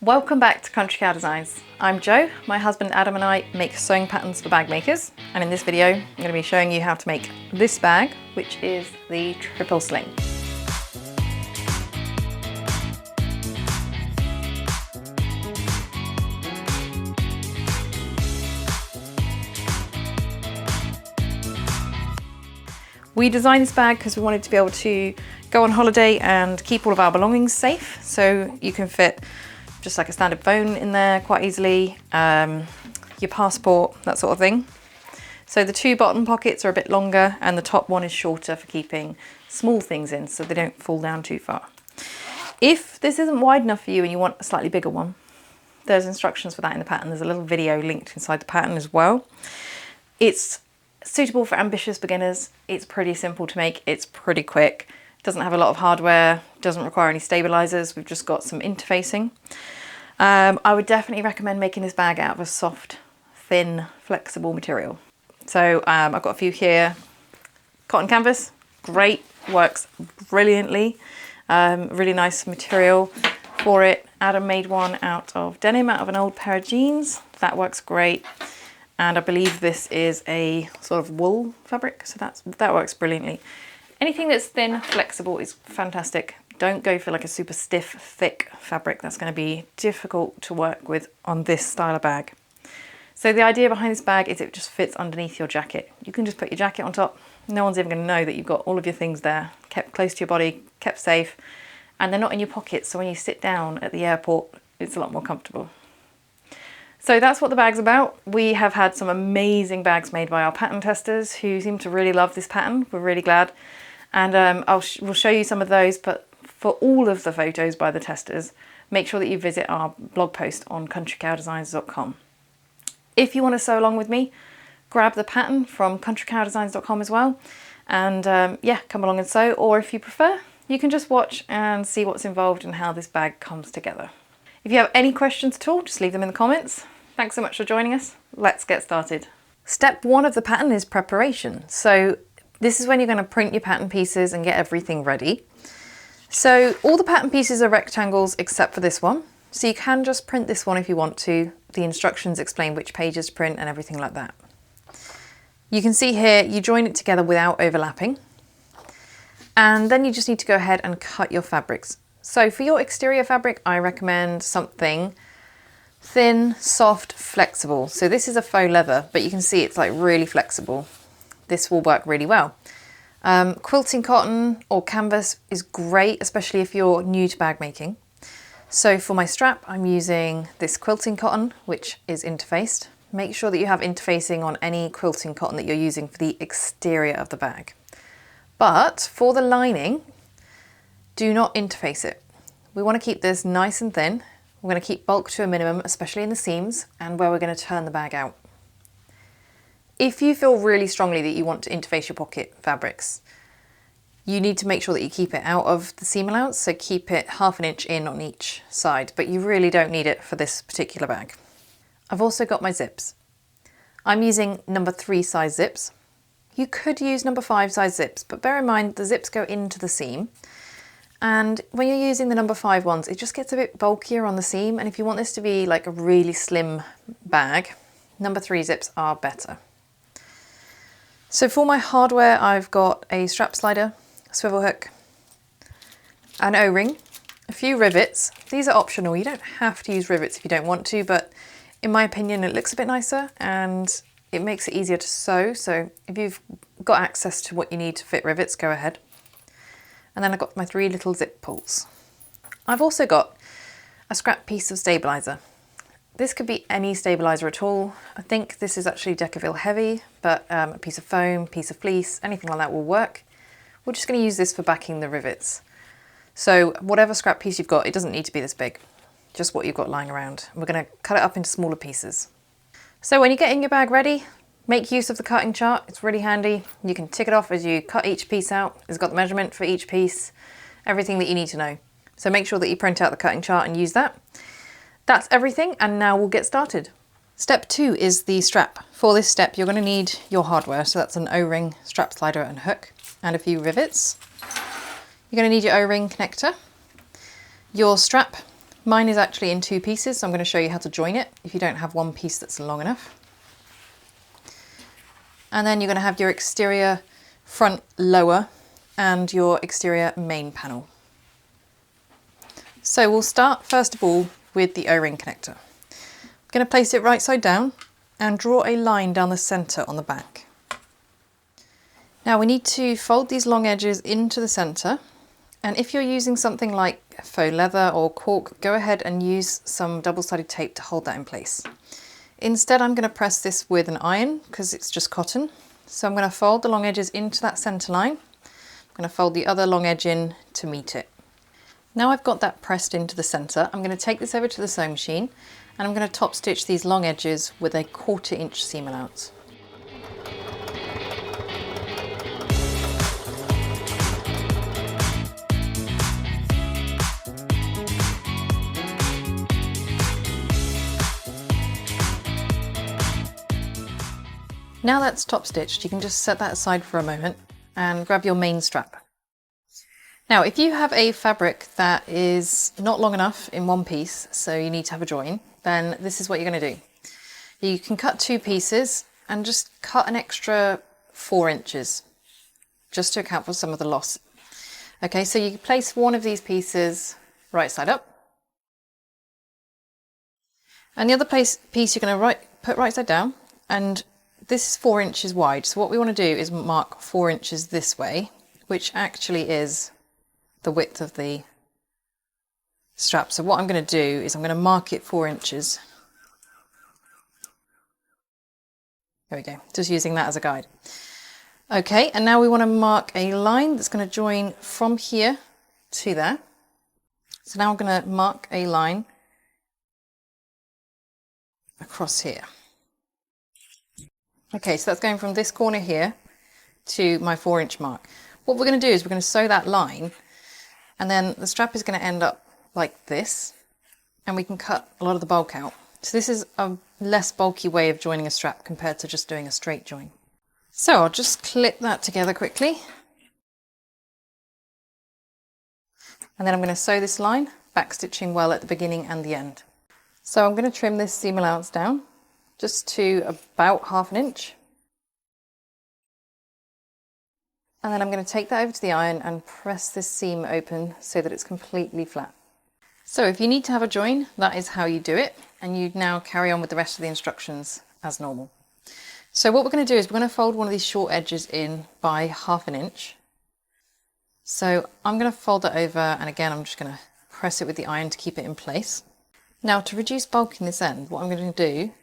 Welcome back to Country Cow Designs. I'm Jo, my husband Adam and I make sewing patterns for bag makers, and in this video I'm going to be showing you how to make this bag, which is the triple sling. We designed this bag because we wanted to be able to go on holiday and keep all of our belongings safe, so you can fit just like a standard phone in there quite easily, your passport, that sort of thing. So the two bottom pockets are a bit longer and the top one is shorter for keeping small things in so they don't fall down too far. If this isn't wide enough for you and you want a slightly bigger one, there's instructions for that in the pattern. There's a little video linked inside the pattern as well. It's suitable for ambitious beginners. It's pretty simple to make, it's pretty quick. Doesn't have a lot of hardware, doesn't require any stabilizers, we've just got some interfacing. I would definitely recommend making this bag out of a soft, thin, flexible material. So I've got a few here. Cotton canvas, great, works brilliantly. Really nice material for it. Adam made one out of denim, out of an old pair of jeans. That works great. And I believe this is a sort of wool fabric, so that works brilliantly. Anything that's thin, flexible is fantastic. Don't go for like a super stiff, thick fabric. That's going to be difficult to work with on this style of bag. So the idea behind this bag is it just fits underneath your jacket. You can just put your jacket on top. No one's even going to know that you've got all of your things there, kept close to your body, kept safe, and they're not in your pockets. So when you sit down at the airport, it's a lot more comfortable. So that's what the bag's about. We have had some amazing bags made by our pattern testers who seem to really love this pattern. We're really glad. And we'll show you some of those, but for all of the photos by the testers, make sure that you visit our blog post on countrycowdesigns.com. If you want to sew along with me, grab the pattern from countrycowdesigns.com as well. And yeah, come along and sew. Or if you prefer, you can just watch and see what's involved and how this bag comes together. If you have any questions at all, just leave them in the comments. Thanks so much for joining us. Let's get started. Step one of the pattern is preparation. So this is when you're going to print your pattern pieces and get everything ready. So all the pattern pieces are rectangles except for this one. So you can just print this one if you want to. The instructions explain which pages to print and everything like that. You can see here, you join it together without overlapping. And then you just need to go ahead and cut your fabrics. So for your exterior fabric, I recommend something thin, soft, flexible. So this is a faux leather, but you can see it's like really flexible. This will work really well. Quilting cotton or canvas is great, especially if you're new to bag making. So for my strap, I'm using this quilting cotton, which is interfaced. Make sure that you have interfacing on any quilting cotton that you're using for the exterior of the bag. But for the lining, do not interface it. We want to keep this nice and thin. We're going to keep bulk to a minimum, especially in the seams and where we're going to turn the bag out. If you feel really strongly that you want to interface your pocket fabrics, you need to make sure that you keep it out of the seam allowance, so keep it 1/2 inch in on each side, but you really don't need it for this particular bag. I've also got my zips. I'm using number 3 size zips. You could use number 5 size zips, but bear in mind the zips go into the seam. And when you're using the number 5 ones, it just gets a bit bulkier on the seam. And if you want this to be like a really slim bag, number 3 zips are better. So for my hardware, I've got a strap slider, a swivel hook, an O-ring, a few rivets. These are optional. You don't have to use rivets if you don't want to, but in my opinion, it looks a bit nicer and it makes it easier to sew. So if you've got access to what you need to fit rivets, go ahead. And then I've got my 3 little zip pulls. I've also got a scrap piece of stabilizer. This could be any stabilizer at all. I think this is actually Decaville heavy, but a piece of foam, piece of fleece, anything like that will work. We're just going to use this for backing the rivets. So whatever scrap piece you've got, it doesn't need to be this big, just what you've got lying around. We're going to cut it up into smaller pieces. So when you're getting your bag ready, make use of the cutting chart. It's really handy. You can tick it off as you cut each piece out. It's got the measurement for each piece, everything that you need to know. So make sure that you print out the cutting chart and use that. That's everything, and now we'll get started. Step 2 is the strap. For this step, you're going to need your hardware. So that's an O-ring, strap slider and hook, and a few rivets. You're going to need your O-ring connector, your strap, Mine is actually in 2 pieces, so I'm going to show you how to join it if you don't have one piece that's long enough. And then you're going to have your exterior front lower and your exterior main panel. So we'll start first of all with the O-ring connector. I'm going to place it right side down and draw a line down the centre on the back. Now we need to fold these long edges into the centre, and if you're using something like faux leather or cork, go ahead and use some double-sided tape to hold that in place. Instead, I'm going to press this with an iron because it's just cotton. So I'm going to fold the long edges into that centre line. I'm going to fold the other long edge in to meet it. Now I've got that pressed into the centre, I'm going to take this over to the sewing machine and I'm going to top stitch these long edges with a 1/4 inch seam allowance. Now that's top stitched, you can just set that aside for a moment and grab your main strap. Now, if you have a fabric that is not long enough in one piece, so you need to have a join, then this is what you're going to do. You can cut 2 pieces and just cut an extra 4 inches, just to account for some of the loss. Okay, so you place one of these pieces right side up. And the other piece you're going to put right side down, and this is 4 inches wide. So what we want to do is mark 4 inches this way, which actually is the width of the strap. So what I'm going to do is I'm going to mark it 4 inches. There we go, just using that as a guide. Okay, and now we want to mark a line that's going to join from here to there. So now I'm going to mark a line across here. Okay, so that's going from this corner here to my 4 inch mark. What we're going to do is we're going to sew that line, and then the strap is going to end up like this, and we can cut a lot of the bulk out. So this is a less bulky way of joining a strap compared to just doing a straight join. So I'll just clip that together quickly. And then I'm going to sew this line, back stitching well at the beginning and the end. So I'm going to trim this seam allowance down just to about 1/2 inch. And then I'm going to take that over to the iron and press this seam open so that it's completely flat. So if you need to have a join, that is how you do it, and you now carry on with the rest of the instructions as normal. So what we're going to do is we're going to fold one of these short edges in by 1/2 inch. So I'm going to fold it over, and again I'm just going to press it with the iron to keep it in place. Now, to reduce bulk in this end, what I'm going to do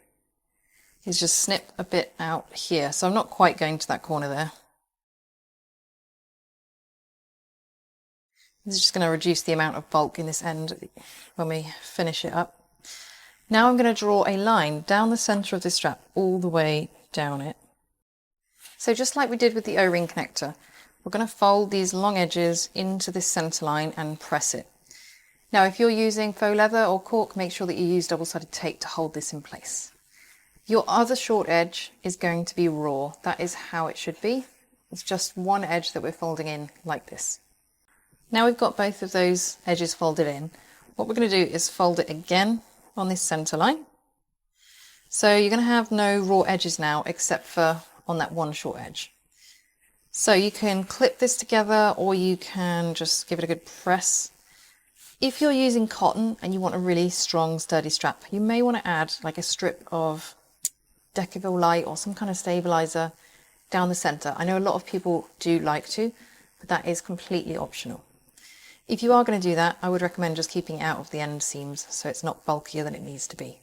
is just snip a bit out here. So I'm not quite going to that corner there. This is just going to reduce the amount of bulk in this end when we finish it up. Now I'm going to draw a line down the centre of this strap all the way down it. So just like we did with the O-ring connector, we're going to fold these long edges into this centre line and press it. Now if you're using faux leather or cork, make sure that you use double-sided tape to hold this in place. Your other short edge is going to be raw. That is how it should be. It's just one edge that we're folding in like this. Now we've got both of those edges folded in, what we're going to do is fold it again on this centre line. So you're going to have no raw edges now except for on that one short edge. So you can clip this together or you can just give it a good press. If you're using cotton and you want a really strong sturdy strap, you may want to add like a strip of Decavil light or some kind of stabilizer down the centre. I know a lot of people do like to, but that is completely optional. If you are going to do that, I would recommend just keeping it out of the end seams so it's not bulkier than it needs to be.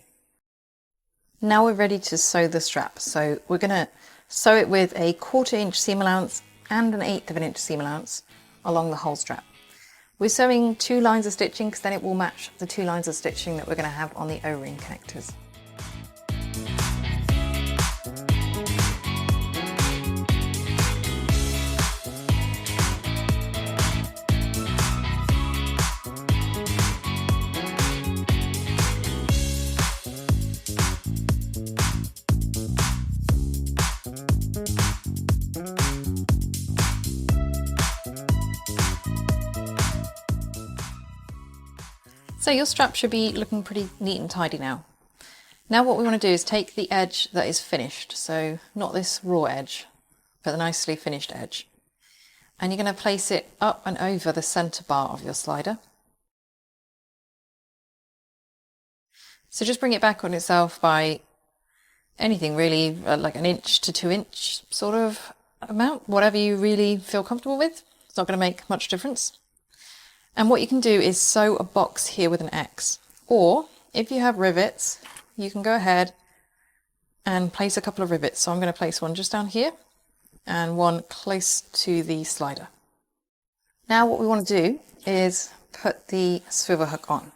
Now we're ready to sew the strap. So we're going to sew it with a 1/4 inch seam allowance and an 1/8 inch seam allowance along the whole strap. We're sewing 2 lines of stitching because then it will match the 2 lines of stitching that we're going to have on the O-ring connectors. So your strap should be looking pretty neat and tidy now. Now what we want to do is take the edge that is finished, so not this raw edge, but the nicely finished edge. And you're going to place it up and over the centre bar of your slider. So just bring it back on itself by anything really, like an inch to 2 inch sort of amount, whatever you really feel comfortable with. It's not going to make much difference. And what you can do is sew a box here with an X, or if you have rivets, you can go ahead and place a couple of rivets. So I'm going to place one just down here and one close to the slider. Now what we want to do is put the swivel hook on.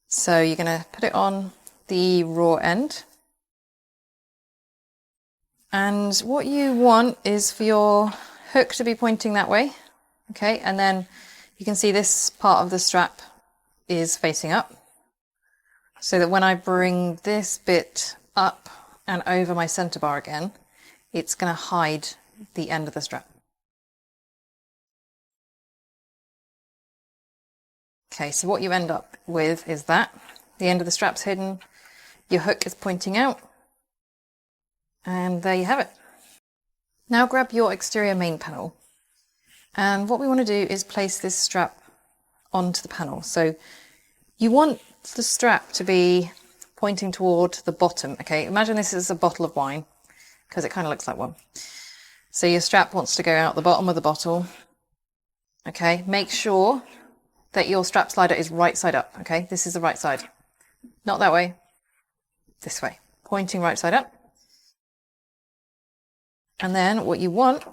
So you're going to put it on the raw end. And what you want is for your hook to be pointing that way. Okay, and then you can see this part of the strap is facing up, so that when I bring this bit up and over my center bar again, it's going to hide the end of the strap. Okay, so what you end up with is that the end of the strap's hidden, your hook is pointing out, and there you have it. Now grab your exterior main panel. And what we want to do is place this strap onto the panel. So you want the strap to be pointing toward the bottom. Okay, imagine this is a bottle of wine, because it kind of looks like one. So your strap wants to go out the bottom of the bottle. Okay, make sure that your strap slider is right side up. Okay, this is the right side. Not that way, this way. Pointing right side up. And then what you want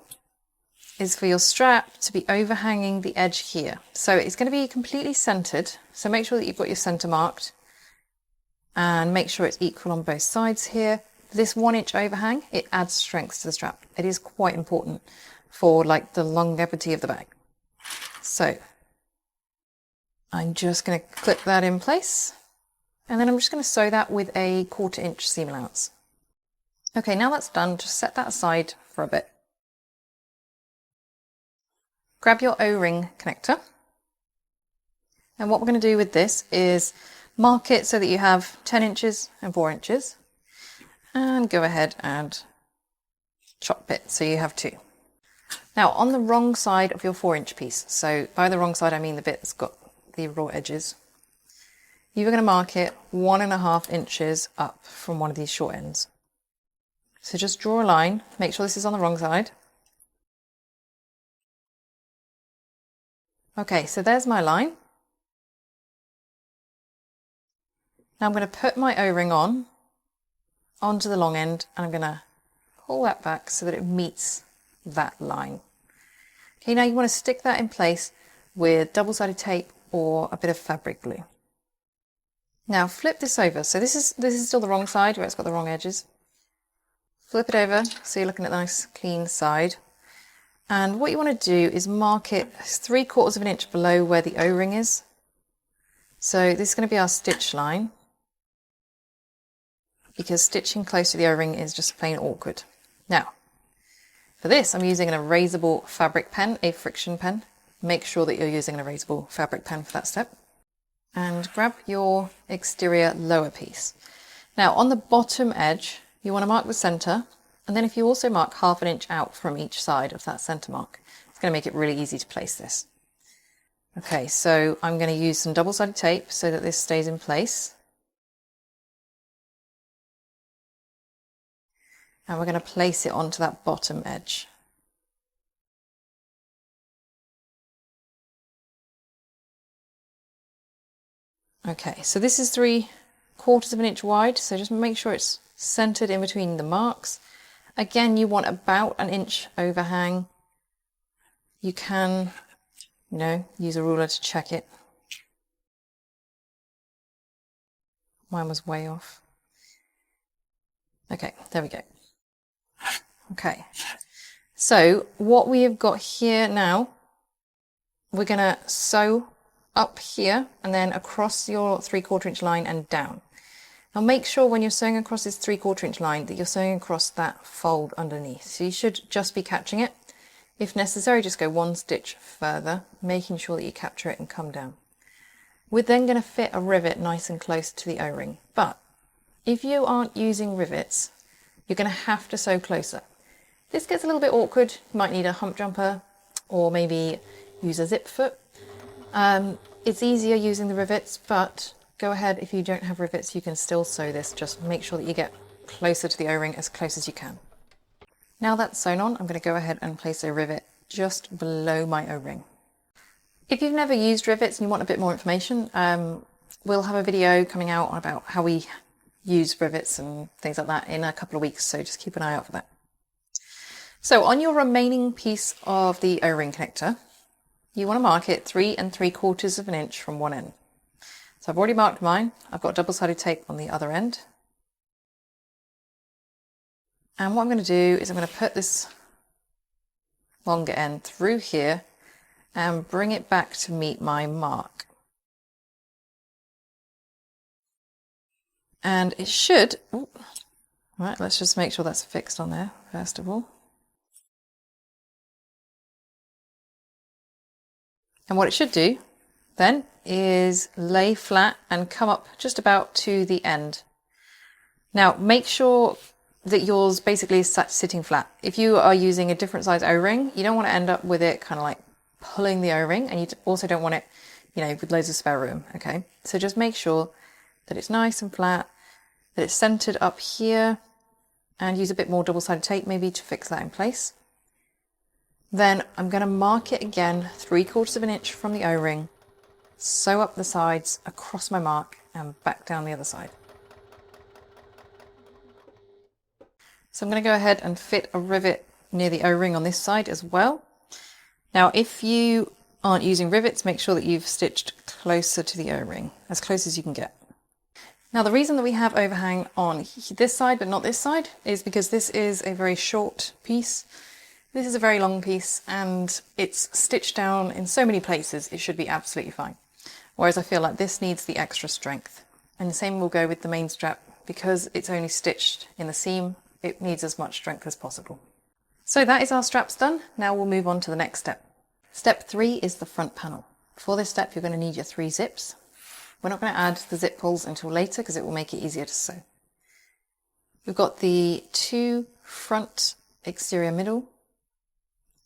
is for your strap to be overhanging the edge here. So it's going to be completely centered. So make sure that you've got your center marked and make sure it's equal on both sides here. This 1 inch overhang, it adds strength to the strap. It is quite important for like the longevity of the bag. So I'm just going to clip that in place, and then I'm just going to sew that with a 1/4 inch seam allowance. Okay, now that's done, just set that aside for a bit. Grab your O-ring connector, and what we're going to do with this is mark it so that you have 10 inches and 4 inches, and go ahead and chop it so you have 2. Now on the wrong side of your 4 inch piece, so by the wrong side I mean the bit that's got the raw edges, you're going to mark it 1.5 inches up from one of these short ends. So just draw a line, make sure this is on the wrong side. Okay, so there's my line. Now I'm going to put my O-ring onto the long end, and I'm going to pull that back so that it meets that line. Okay, now you want to stick that in place with double-sided tape or a bit of fabric glue. Now flip this over. So this is still the wrong side where it's got the wrong edges. Flip it over so you're looking at the nice clean side. And what you want to do is mark it 3/4 of an inch below where the O-ring is. So this is going to be our stitch line, because stitching close to the O-ring is just plain awkward. Now, for this I'm using an erasable fabric pen, a friction pen. Make sure that you're using an erasable fabric pen for that step. And grab your exterior lower piece. Now on the bottom edge, you want to mark the center, and then if you also mark 1/2 inch out from each side of that center mark, it's going to make it really easy to place this. Okay, so I'm going to use some double-sided tape so that this stays in place. And we're going to place it onto that bottom edge. Okay, so this is 3/4 of an inch wide, so just make sure it's centered in between the marks. Again, you want about 1 inch overhang. You can, use a ruler to check it. Mine was way off. Okay, there we go. Okay, so what we have got here now, we're going to sew up here and then across your 3/4 inch line and down. Now make sure when you're sewing across this 3/4 inch line that you're sewing across that fold underneath. So you should just be catching it. If necessary, just go 1 stitch further, making sure that you capture it and come down. We're then going to fit a rivet nice and close to the O-ring, but if you aren't using rivets, you're going to have to sew closer. This gets a little bit awkward. You might need a hump jumper or maybe use a zip foot. It's easier using the rivets, but go ahead, if you don't have rivets, you can still sew this. Just make sure that you get closer to the O-ring, as close as you can. Now that's sewn on, I'm going to go ahead and place a rivet just below my O-ring. If you've never used rivets and you want a bit more information, we'll have a video coming out about how we use rivets and things like that in a couple of weeks, so just keep an eye out for that. So on your remaining piece of the O-ring connector, you want to mark it 3 3/4 of an inch from one end. So I've already marked mine. I've got double-sided tape on the other end. And what I'm going to do is I'm going to put this longer end through here and bring it back to meet my mark. And it should, right, let's just make sure that's fixed on there first of all. And what it should do then is lay flat and come up just about to the end. Now make sure that yours basically is sitting flat. If you are using a different size O-ring, you don't want to end up with it kind of like pulling the O-ring, and you also don't want it, you know, with loads of spare room, okay? So just make sure that it's nice and flat, that it's centered up here, and use a bit more double-sided tape maybe to fix that in place. Then I'm going to mark it again 3/4 of an inch from the O-ring, sew up the sides across my mark and back down the other side. So I'm going to go ahead and fit a rivet near the O-ring on this side as well. Now if you aren't using rivets, make sure that you've stitched closer to the O-ring, as close as you can get. Now the reason that we have overhang on this side but not this side is because this is a very short piece. This is a very long piece and it's stitched down in so many places it should be absolutely fine. Whereas I feel like this needs the extra strength. And the same will go with the main strap. Because it's only stitched in the seam, it needs as much strength as possible. So that is our straps done. Now we'll move on to the next step. Step 3 is the front panel. For this step you're going to need your 3 zips. We're not going to add the zip pulls until later because it will make it easier to sew. We've got the 2 front exterior middle,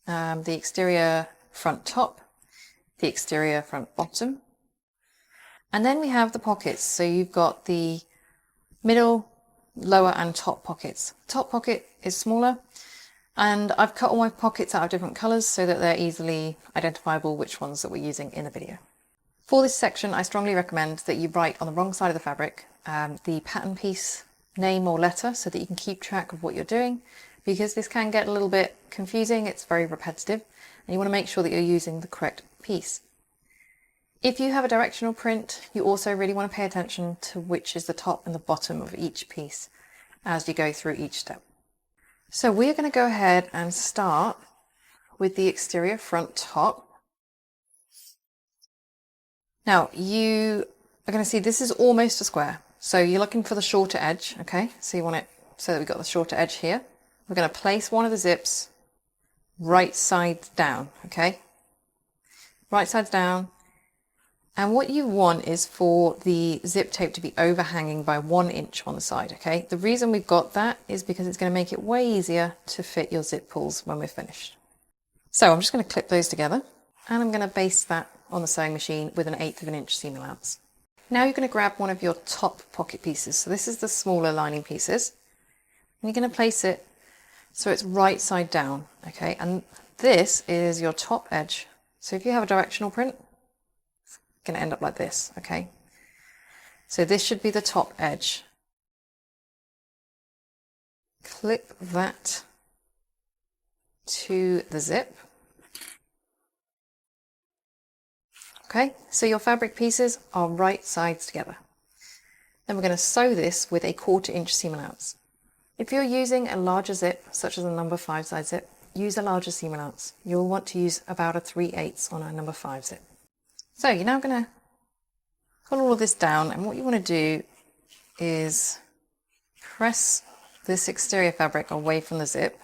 the exterior front top, the exterior front bottom, and then we have the pockets. So you've got the middle, lower and top pockets. Top pocket is smaller, and I've cut all my pockets out of different colours so that they're easily identifiable which ones that we're using in the video. For this section, I strongly recommend that you write on the wrong side of the fabric the pattern piece name or letter so that you can keep track of what you're doing, because this can get a little bit confusing. It's very repetitive and you want to make sure that you're using the correct piece. If you have a directional print, you also really want to pay attention to which is the top and the bottom of each piece as you go through each step. So we're going to go ahead and start with the exterior front top. Now you are going to see this is almost a square. So you're looking for the shorter edge, okay? So you want it so that we've got the shorter edge here. We're going to place one of the zips right side down, okay? Right sides down. And what you want is for the zip tape to be overhanging by 1 inch on the side, okay? The reason we've got that is because it's going to make it way easier to fit your zip pulls when we're finished. So I'm just going to clip those together and I'm going to baste that on the sewing machine with an 1/8 of an inch seam allowance. Now you're going to grab one of your top pocket pieces. So this is the smaller lining pieces. And you're going to place it so it's right side down, okay? And this is your top edge. So if you have a directional print, going to end up like this, okay? So this should be the top edge. Clip that to the zip. Okay, so your fabric pieces are right sides together. Then we're going to sew this with a 1/4 inch seam allowance. If you're using a larger zip, such as a number 5 size zip, use a larger seam allowance. You'll want to use about a 3/8 on a number 5 zip. So you're now going to pull all of this down, and what you want to do is press this exterior fabric away from the zip.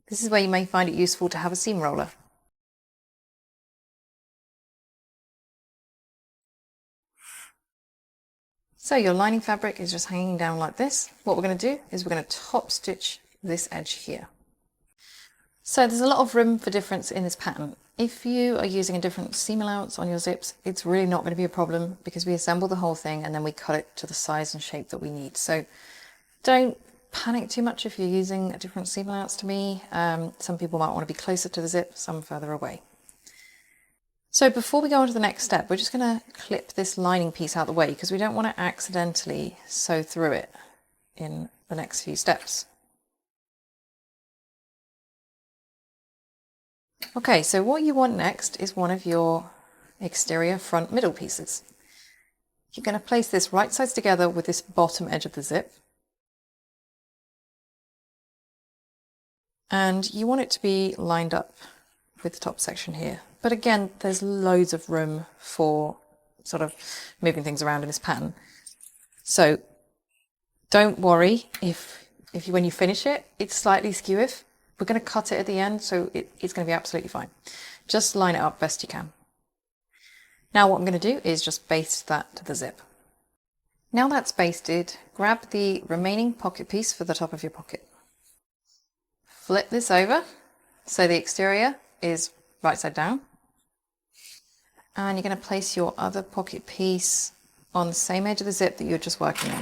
This is where you may find it useful to have a seam roller. So your lining fabric is just hanging down like this. What we're going to do is we're going to top stitch this edge here. So there's a lot of room for difference in this pattern. If you are using a different seam allowance on your zips, it's really not going to be a problem because we assemble the whole thing and then we cut it to the size and shape that we need. So don't panic too much if you're using a different seam allowance to me. Some people might want to be closer to the zip, some further away. So before we go on to the next step, we're just going to clip this lining piece out of the way because we don't want to accidentally sew through it in the next few steps. Okay, so what you want next is one of your exterior front middle pieces. You're going to place this right sides together with this bottom edge of the zip. And you want it to be lined up with the top section here. But again, there's loads of room for sort of moving things around in this pattern. So don't worry if when you finish it, it's slightly skew. We're going to cut it at the end, so it's going to be absolutely fine. Just line it up best you can. Now what I'm going to do is just baste that to the zip. Now that's basted, grab the remaining pocket piece for the top of your pocket. Flip this over so the exterior is right side down. And you're going to place your other pocket piece on the same edge of the zip that you're just working on.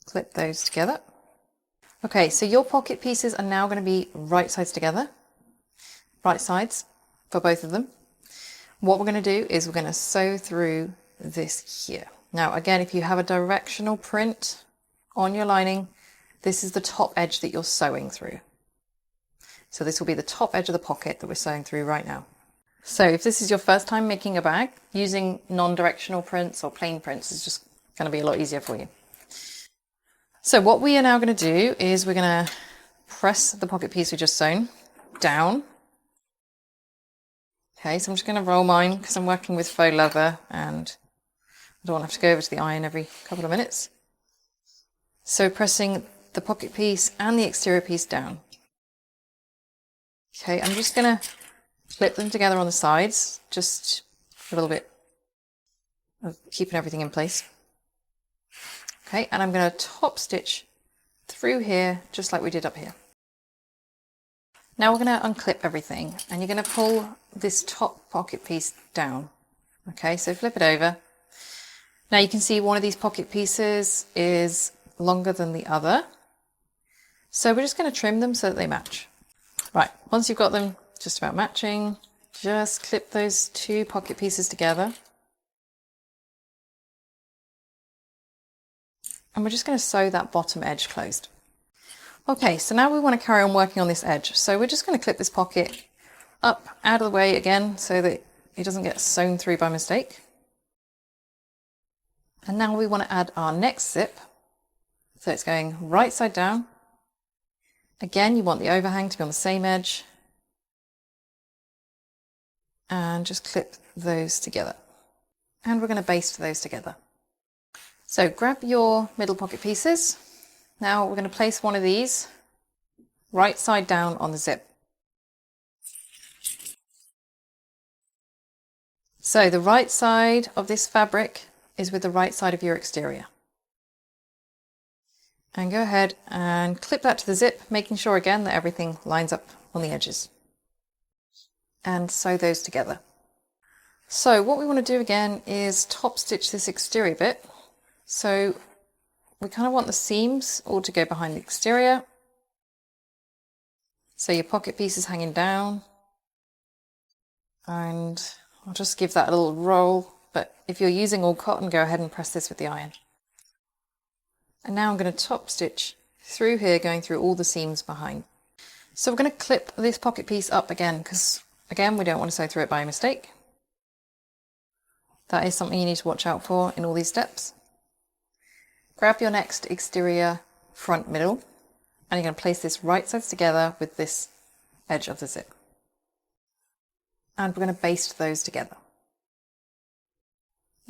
Clip those together. Okay, so your pocket pieces are now going to be right sides together, right sides for both of them. What we're going to do is we're going to sew through this here. Now, again, if you have a directional print on your lining, this is the top edge that you're sewing through. So this will be the top edge of the pocket that we're sewing through right now. So if this is your first time making a bag, using non-directional prints or plain prints is just going to be a lot easier for you. So what we are now going to do is we're going to press the pocket piece we just sewn down. Okay, so I'm just going to roll mine because I'm working with faux leather and I don't want to have to go over to the iron every couple of minutes. So pressing the pocket piece and the exterior piece down. Okay, I'm just going to clip them together on the sides, just a little bit of keeping everything in place. Okay, and I'm going to top stitch through here, just like we did up here. Now we're going to unclip everything, and you're going to pull this top pocket piece down. Okay, so flip it over. Now you can see one of these pocket pieces is longer than the other. So we're just going to trim them so that they match. Right, once you've got them just about matching, just clip those two pocket pieces together. And we're just going to sew that bottom edge closed. Okay, so now we want to carry on working on this edge. So we're just going to clip this pocket up out of the way again so that it doesn't get sewn through by mistake. And now we want to add our next zip. So it's going right side down. Again, you want the overhang to be on the same edge. And just clip those together. And we're going to baste those together. So grab your middle pocket pieces. Now we're going to place one of these right side down on the zip. So the right side of this fabric is with the right side of your exterior. And go ahead and clip that to the zip, making sure again that everything lines up on the edges. And sew those together. So what we want to do again is top stitch this exterior bit. So we kind of want the seams all to go behind the exterior. So your pocket piece is hanging down. And I'll just give that a little roll. But if you're using all cotton, go ahead and press this with the iron. And now I'm going to top stitch through here, going through all the seams behind. So we're going to clip this pocket piece up again, because again, we don't want to sew through it by mistake. That is something you need to watch out for in all these steps. Grab your next exterior front middle, and you're going to place this right sides together with this edge of the zip. And we're going to baste those together.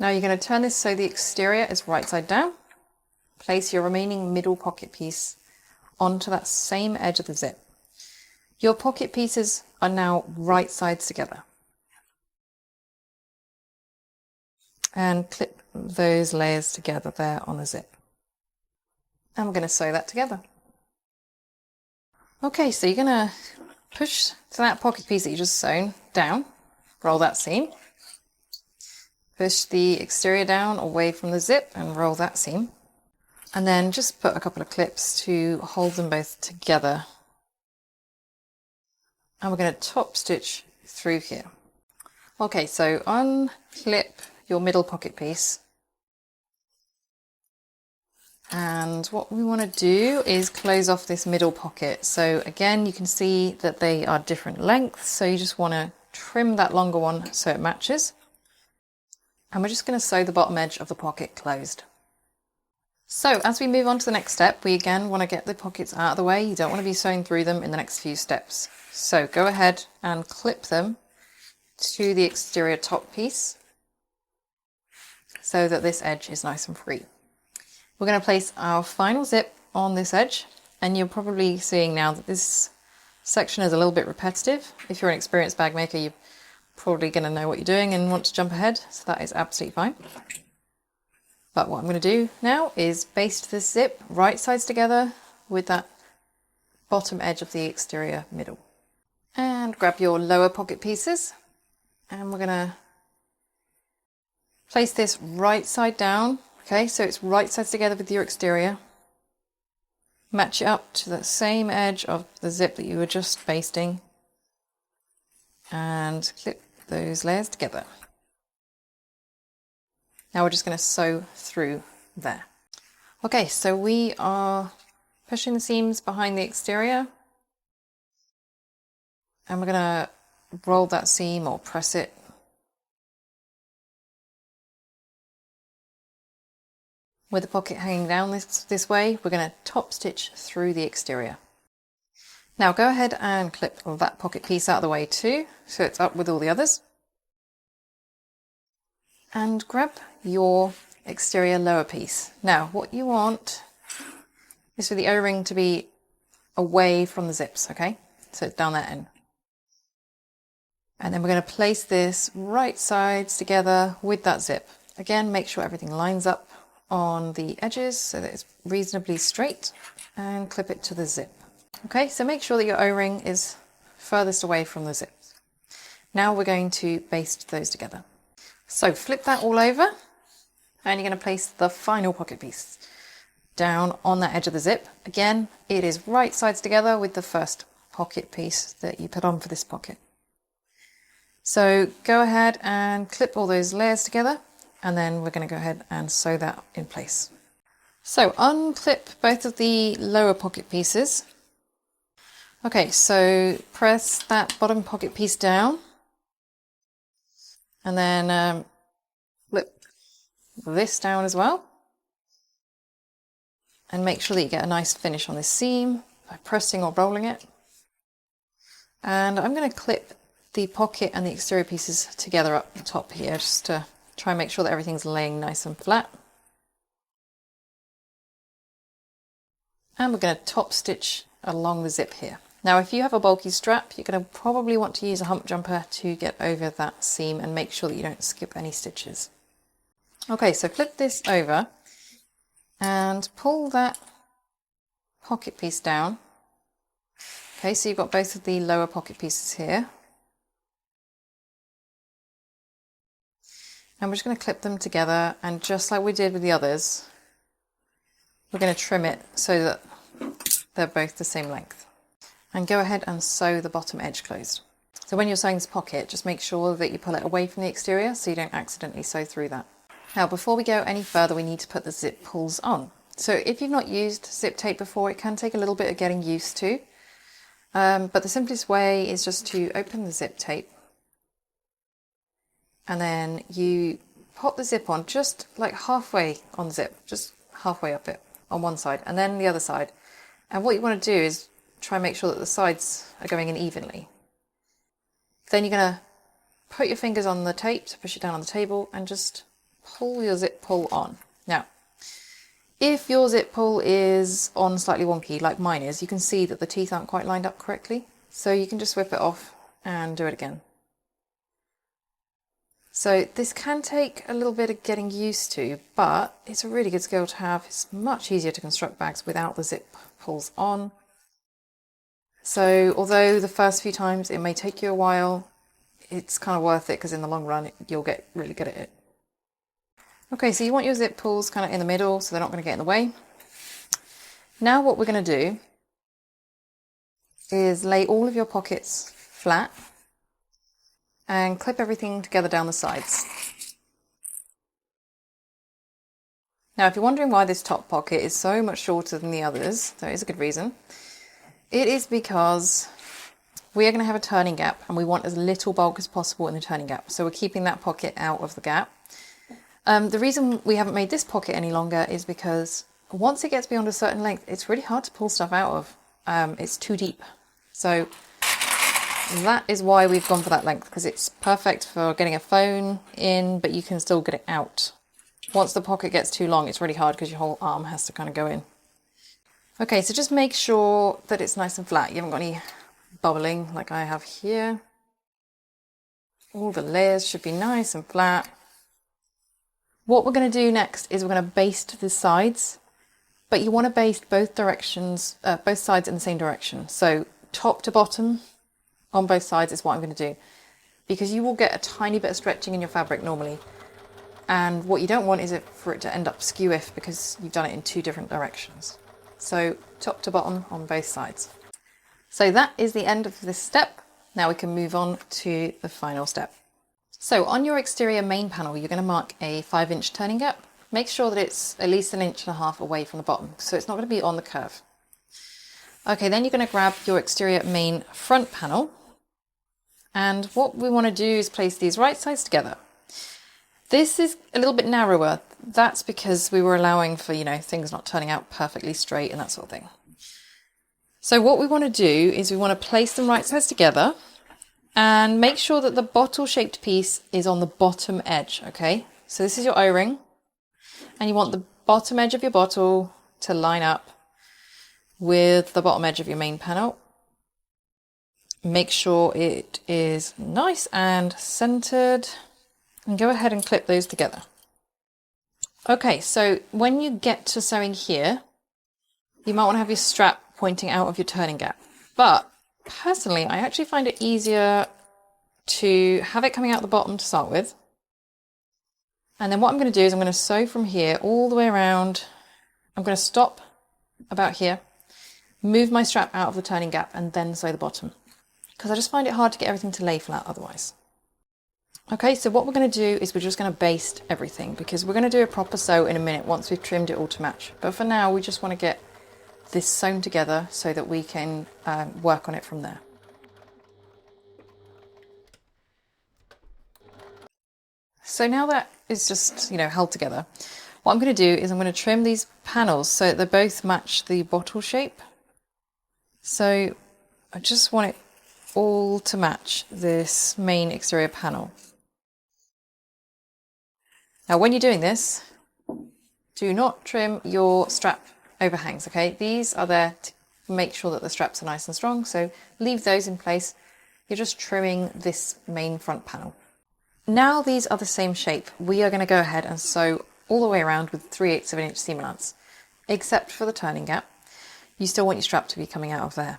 Now you're going to turn this so the exterior is right side down. Place your remaining middle pocket piece onto that same edge of the zip. Your pocket pieces are now right sides together. and clip those layers together there on the zip. And we're going to sew that together. Okay, so you're going to push that pocket piece that you just sewn down, roll that seam, push the exterior down away from the zip and roll that seam, and then just put a couple of clips to hold them both together. And we're going to top stitch through here. Okay, so unclip your middle pocket piece. And what we want to do is close off this middle pocket. So again, you can see that they are different lengths. So you just want to trim that longer one so it matches. And we're just going to sew the bottom edge of the pocket closed. So as we move on to the next step, we again want to get the pockets out of the way. You don't want to be sewing through them in the next few steps. So go ahead and clip them to the exterior top piece so that this edge is nice and free. We're going to place our final zip on this edge, and you're probably seeing now that this section is a little bit repetitive. If you're an experienced bag maker, you're probably going to know what you're doing and want to jump ahead, so that is absolutely fine. But what I'm going to do now is baste this zip right sides together with that bottom edge of the exterior middle. And grab your lower pocket pieces, and we're going to place this right side down. Okay, so it's right sides together with your exterior. Match it up to the same edge of the zip that you were just basting, and clip those layers together. Now we're just going to sew through there. Okay, so we are pushing the seams behind the exterior, and we're going to roll that seam or press it. With the pocket hanging down this way, we're going to top stitch through the exterior. Now go ahead and clip that pocket piece out of the way too, so it's up with all the others. And grab your exterior lower piece. Now what you want is for the O-ring to be away from the zips, okay? So it's down that end. And then we're going to place this right sides together with that zip. Again, make sure everything lines up on the edges so that it's reasonably straight, and clip it to the zip. Okay, so make sure that your O-ring is furthest away from the zip. Now we're going to baste those together. So flip that all over, and you're going to place the final pocket piece down on that edge of the zip. Again, it is right sides together with the first pocket piece that you put on for this pocket. So go ahead and clip all those layers together, and then we're going to go ahead and sew that in place. So unclip both of the lower pocket pieces. Okay, so press that bottom pocket piece down, and then flip this down as well, and make sure that you get a nice finish on this seam by pressing or rolling it. And I'm going to clip the pocket and the exterior pieces together up the top here, just to try and make sure that everything's laying nice and flat. And we're going to top stitch along the zip here. Now if you have a bulky strap, you're going to probably want to use a hump jumper to get over that seam and make sure that you don't skip any stitches. Okay, so flip this over and pull that pocket piece down. Okay, so you've got both of the lower pocket pieces here. And we're just going to clip them together, and just like we did with the others, we're going to trim it so that they're both the same length. And go ahead and sew the bottom edge closed. So when you're sewing this pocket, just make sure that you pull it away from the exterior so you don't accidentally sew through that. Now before we go any further, we need to put the zip pulls on. So if you've not used zip tape before, it can take a little bit of getting used to. But the simplest way is just to open the zip tape, and then you pop the zip on just like halfway on the zip, just halfway up it on one side, and then the other side. And what you want to do is try and make sure that the sides are going in evenly. Then you're going to put your fingers on the tape to push it down on the table and just pull your zip pull on. Now, if your zip pull is on slightly wonky like mine is, you can see that the teeth aren't quite lined up correctly. So you can just whip it off and do it again. So this can take a little bit of getting used to, but it's a really good skill to have. It's much easier to construct bags without the zip pulls on. So although the first few times it may take you a while, it's kind of worth it because in the long run you'll get really good at it. Okay, so you want your zip pulls kind of in the middle so they're not going to get in the way. Now what we're going to do is lay all of your pockets flat and clip everything together down the sides. Now if you're wondering why this top pocket is so much shorter than the others, there is a good reason. It is because we are going to have a turning gap and we want as little bulk as possible in the turning gap. So we're keeping that pocket out of the gap. The reason we haven't made this pocket any longer is because once it gets beyond a certain length, it's really hard to pull stuff out of. It's too deep. So that is why we've gone for that length, because it's perfect for getting a phone in, but you can still get it out. Once the pocket gets too long, it's really hard because your whole arm has to kind of go in. Okay, so just make sure that it's nice and flat. You haven't got any bubbling like I have here. All the layers should be nice and flat. What we're going to do next is we're going to baste the sides, but you want to baste both directions, both sides in the same direction. So top to bottom on both sides is what I'm going to do, because you will get a tiny bit of stretching in your fabric normally. And what you don't want is for it to end up skew-if because you've done it in two different directions. So top to bottom on both sides. So that is the end of this step. Now we can move on to the final step. So on your exterior main panel, you're going to mark a 5-inch turning gap. Make sure that it's at least 1.5 inches away from the bottom, so it's not going to be on the curve. Okay, then you're going to grab your exterior main front panel. And what we want to do is place these right sides together. This is a little bit narrower. That's because we were allowing for, things not turning out perfectly straight and that sort of thing. So what we want to do is we want to place them right sides together and make sure that the bottle-shaped piece is on the bottom edge, okay? So this is your O-ring, and you want the bottom edge of your bottle to line up with the bottom edge of your main panel. Make sure it is nice and centered, and go ahead and clip those together. Okay, so when you get to sewing here, you might want to have your strap pointing out of your turning gap. But personally, I actually find it easier to have it coming out the bottom to start with. And then what I'm going to do is I'm going to sew from here all the way around. I'm going to stop about here, move my strap out of the turning gap, and then sew the bottom, because I just find it hard to get everything to lay flat otherwise. Okay, so what we're going to do is we're just going to baste everything, because we're going to do a proper sew in a minute once we've trimmed it all to match. But for now, we just want to get this sewn together so that we can work on it from there. So now that is just, held together, what I'm going to do is I'm going to trim these panels so that they both match the bottle shape. So I just want it all to match this main exterior panel. Now when you're doing this, do not trim your strap overhangs, okay? These are there to make sure that the straps are nice and strong, so leave those in place. You're just trimming this main front panel. Now these are the same shape. We are going to go ahead and sew all the way around with 3/8 of an inch seam allowance, except for the turning gap. You still want your strap to be coming out of there.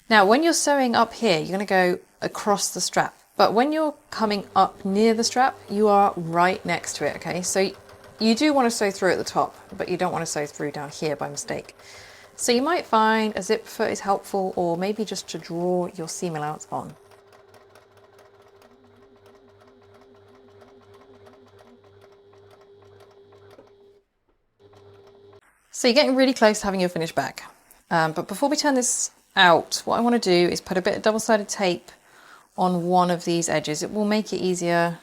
Now when you're sewing up here, you're going to go across the strap, but when you're coming up near the strap, you are right next to it, okay? So you do want to sew through at the top, but you don't want to sew through down here by mistake. So you might find a zip foot is helpful, or maybe just to draw your seam allowance on. So you're getting really close to having your finished bag. But before we turn this out, what I want to do is put a bit of double-sided tape on one of these edges. It will make it easier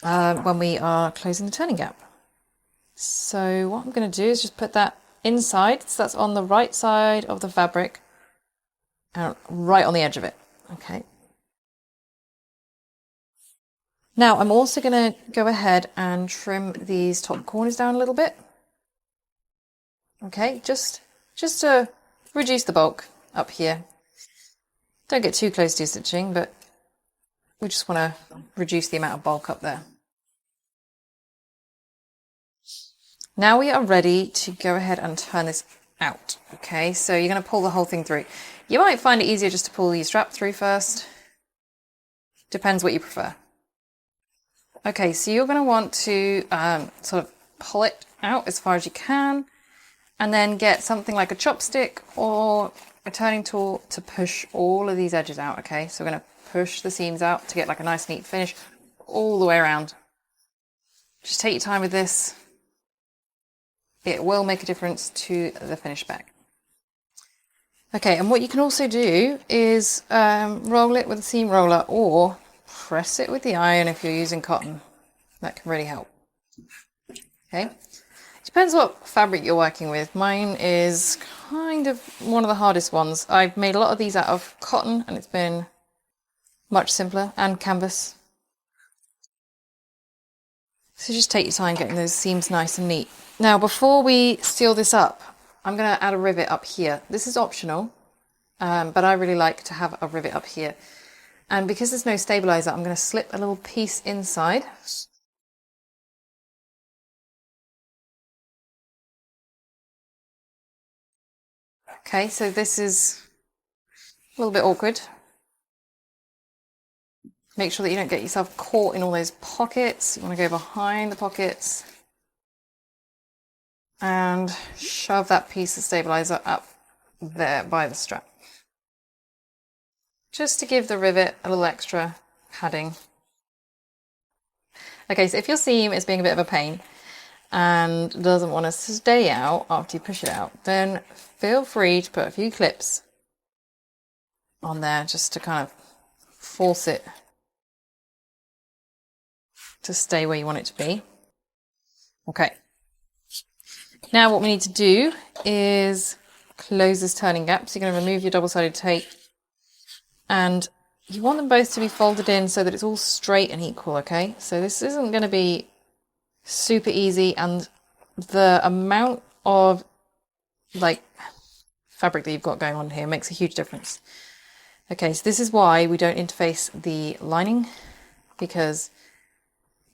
when we are closing the turning gap. So what I'm going to do is just put that inside, so that's on the right side of the fabric and right on the edge of it. Okay. Now I'm also going to go ahead and trim these top corners down a little bit. Okay, just to reduce the bulk up here. Don't get too close to your stitching, but We just want to reduce the amount of bulk up there. Now we are ready to go ahead and turn this out. Okay, so you're going to pull the whole thing through. You might find it easier just to pull your strap through first. Depends what you prefer. Okay, so you're going to want to sort of pull it out as far as you can, and then get something like a chopstick or a turning tool to push all of these edges out. Okay, so we're going to push the seams out to get like a nice neat finish all the way around. Just take your time with this. It will make a difference to the finished bag. Okay, and what you can also do is roll it with a seam roller or press it with the iron if you're using cotton. That can really help. Okay, depends what fabric you're working with. Mine is kind of one of the hardest ones. I've made a lot of these out of cotton and it's been much simpler, and canvas. So just take your time getting those seams nice and neat. Now before we seal this up, I'm going to add a rivet up here. This is optional, but I really like to have a rivet up here. And because there's no stabilizer, I'm going to slip a little piece inside. Okay, so this is a little bit awkward. Make sure that you don't get yourself caught in all those pockets. You want to go behind the pockets and shove that piece of stabilizer up there by the strap. Just to give the rivet a little extra padding. Okay, so if your seam is being a bit of a pain and doesn't want to stay out after you push it out, then feel free to put a few clips on there just to kind of force it to stay where you want it to be. Okay. Now what we need to do is close this turning gap. So you're going to remove your double-sided tape, and you want them both to be folded in so that it's all straight and equal, okay? So this isn't going to be super easy, and the amount of like fabric that you've got going on here makes a huge difference. Okay, so this is why we don't interface the lining, because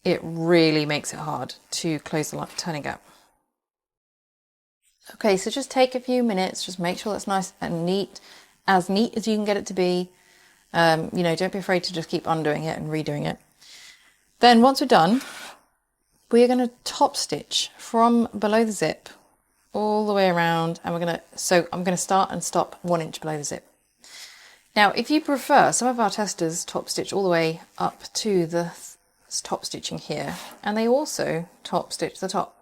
it really makes it hard to close the turning gap. Okay, so just take a few minutes, just make sure that's nice and neat as you can get it to be. You know, don't be afraid to just keep undoing it and redoing it. Then once we're done, we're going to top stitch from below the zip all the way around, and I'm going to start and stop 1 inch below the zip. Now, if you prefer, some of our testers top stitch all the way up to the top stitching here, and they also top stitch the top.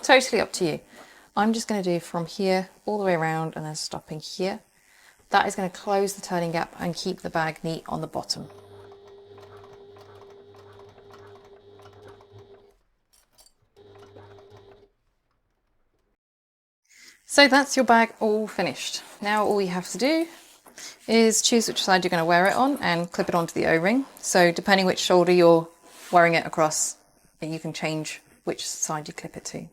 Totally up to you. I'm just going to do from here all the way around and then stopping here. That is going to close the turning gap and keep the bag neat on the bottom. So that's your bag all finished. Now all you have to do is choose which side you're going to wear it on and clip it onto the O-ring. So depending which shoulder you're wearing it across, you can change which side you clip it to.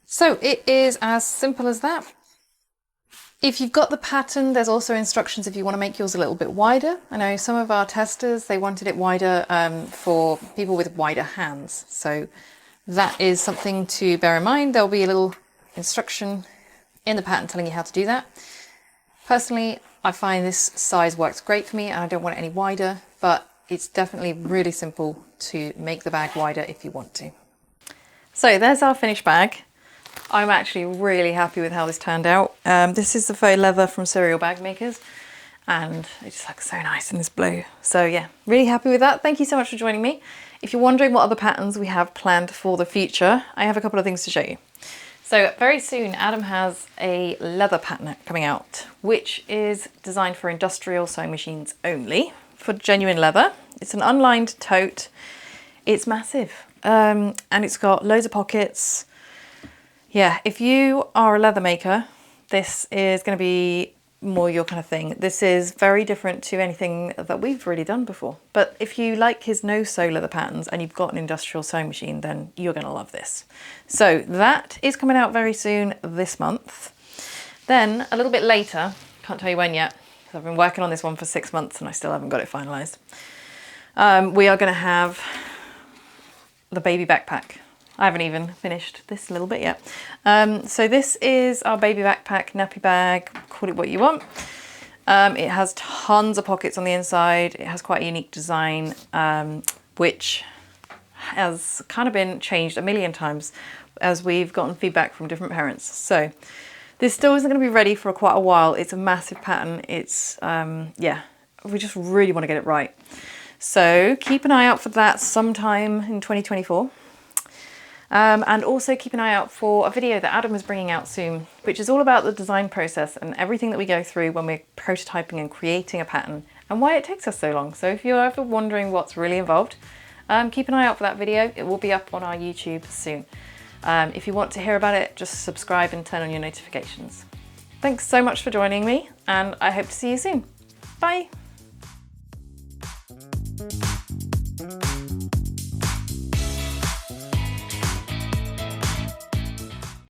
So it is as simple as that. If you've got the pattern, there's also instructions if you want to make yours a little bit wider. I know some of our testers, they wanted it wider for people with wider hands. So that is something to bear in mind. There'll be a little instruction in the pattern telling you how to do that. Personally, I find this size works great for me and I don't want it any wider, but it's definitely really simple to make the bag wider if you want to. So there's our finished bag. I'm actually really happy with how this turned out. This is the faux leather from Serial Bag Makers, and it just looks so nice in this blue. So yeah, really happy with that. Thank you so much for joining me. If you're wondering what other patterns we have planned for the future, I have a couple of things to show you. So very soon, Adam has a leather pattern coming out, which is designed for industrial sewing machines only, for genuine leather. It's an unlined tote. It's massive, and it's got loads of pockets. Yeah, if you are a leather maker, this is going to be more your kind of thing. This is very different to anything that we've really done before. But if you like his no-sew leather patterns and you've got an industrial sewing machine, then you're going to love this. So that is coming out very soon this month. Then a little bit later, can't tell you when yet, because I've been working on this one for 6 months and I still haven't got it finalised. we are going to have the baby backpack. I haven't even finished this little bit yet. So this is our baby backpack, nappy bag, call it what you want. It has tons of pockets on the inside. It has quite a unique design, which has kind of been changed a million times as we've gotten feedback from different parents. So this still isn't going to be ready for quite a while. It's a massive pattern. It's, yeah, we just really want to get it right. So keep an eye out for that sometime in 2024. And also keep an eye out for a video that Adam is bringing out soon, which is all about the design process and everything that we go through when we're prototyping and creating a pattern and why it takes us so long. So if you're ever wondering what's really involved, keep an eye out for that video. It will be up on our YouTube soon. If you want to hear about it, just subscribe and turn on your notifications. Thanks so much for joining me, and I hope to see you soon. Bye.